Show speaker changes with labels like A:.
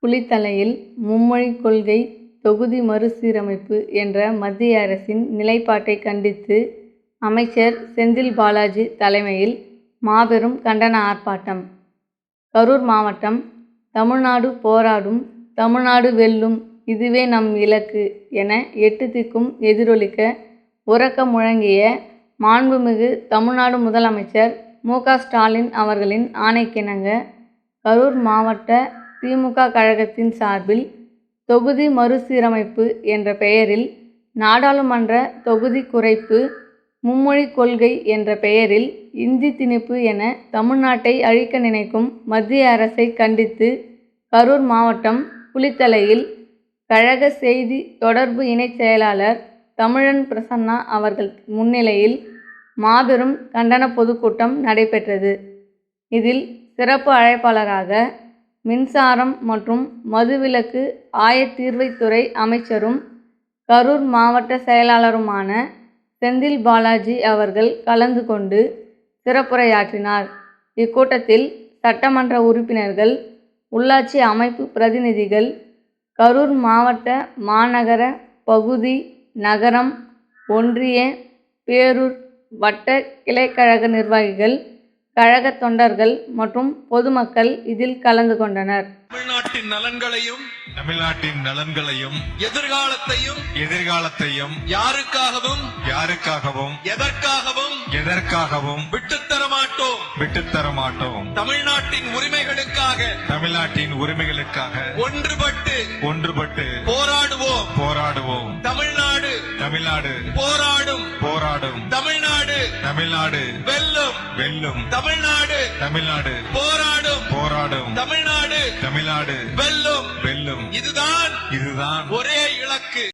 A: புலித்தலையில் மும்மொழிக் கொள்கை தொகுதி மறுசீரமைப்பு என்ற மத்திய அரசின் நிலைப்பாட்டை கண்டித்து அமைச்சர் செந்தில் பாலாஜி தலைமையில் மாபெரும் கண்டன ஆர்ப்பாட்டம். கரூர் மாவட்டம். தமிழ்நாடு போராடும், தமிழ்நாடு வெல்லும், இதுவே நம் இலக்கு என 8 திக்கும் எதிரொலிக்க உரக்க முழங்கிய மாண்புமிகு தமிழ்நாடு முதலமைச்சர் மு.க. ஸ்டாலின் அவர்களின் ஆணைக்கிணங்க கரூர் மாவட்ட திமுக கழகத்தின் சார்பில் தொகுதி மறுசீரமைப்பு என்ற பெயரில் நாடாளுமன்ற தொகுதி குறைப்பு, மும்மொழிக் கொள்கை என்ற பெயரில் இந்தி திணிப்பு என தமிழ்நாட்டை அழிக்க நினைக்கும் மத்திய அரசை கண்டித்து கரூர் மாவட்டம் புலித்தலையில் கழக செய்தி தொடர்பு இணைச் செயலாளர் தமிழன் பிரசன்னா அவர்கள் முன்னிலையில் மாபெரும் கண்டன பொதுக்கூட்டம் நடைபெற்றது. இதில் சிறப்பு அழைப்பாளராக மின்சாரம் மற்றும் மதுவிலக்கு ஆயத்தீர்வைத்துறை அமைச்சரும் கரூர் மாவட்ட செயலாளருமான செந்தில் பாலாஜி அவர்கள் கலந்து கொண்டு சிறப்புரையாற்றினார். இக்கூட்டத்தில் சட்டமன்ற உறுப்பினர்கள், உள்ளாட்சி அமைப்பு பிரதிநிதிகள், கரூர் மாவட்ட, மாநகர, பகுதி, நகரம், ஒன்றிய, பேரூர், வட்ட கிளைக்கழக நிர்வாகிகள், கழக தொண்டர்கள் மற்றும் பொதுமக்கள் இதில் கலந்து கொண்டனர்.
B: தமிழ்நாட்டின் நலன்களையும் எதிர்காலத்தையும் யாருக்காகவும் எதற்காகவும் விட்டுத்தர மாட்டோம். தமிழ்நாட்டின் உரிமைகளுக்காக ஒன்றுபட்டு போராடுவோம். தமிழ்நாடு போராடும். தமிழ்நாடு வெல்லும். தமிழ்நாடு போராடும். தமிழ்நாடு வெல்லும். இதுதான் ஒரே இலக்கு.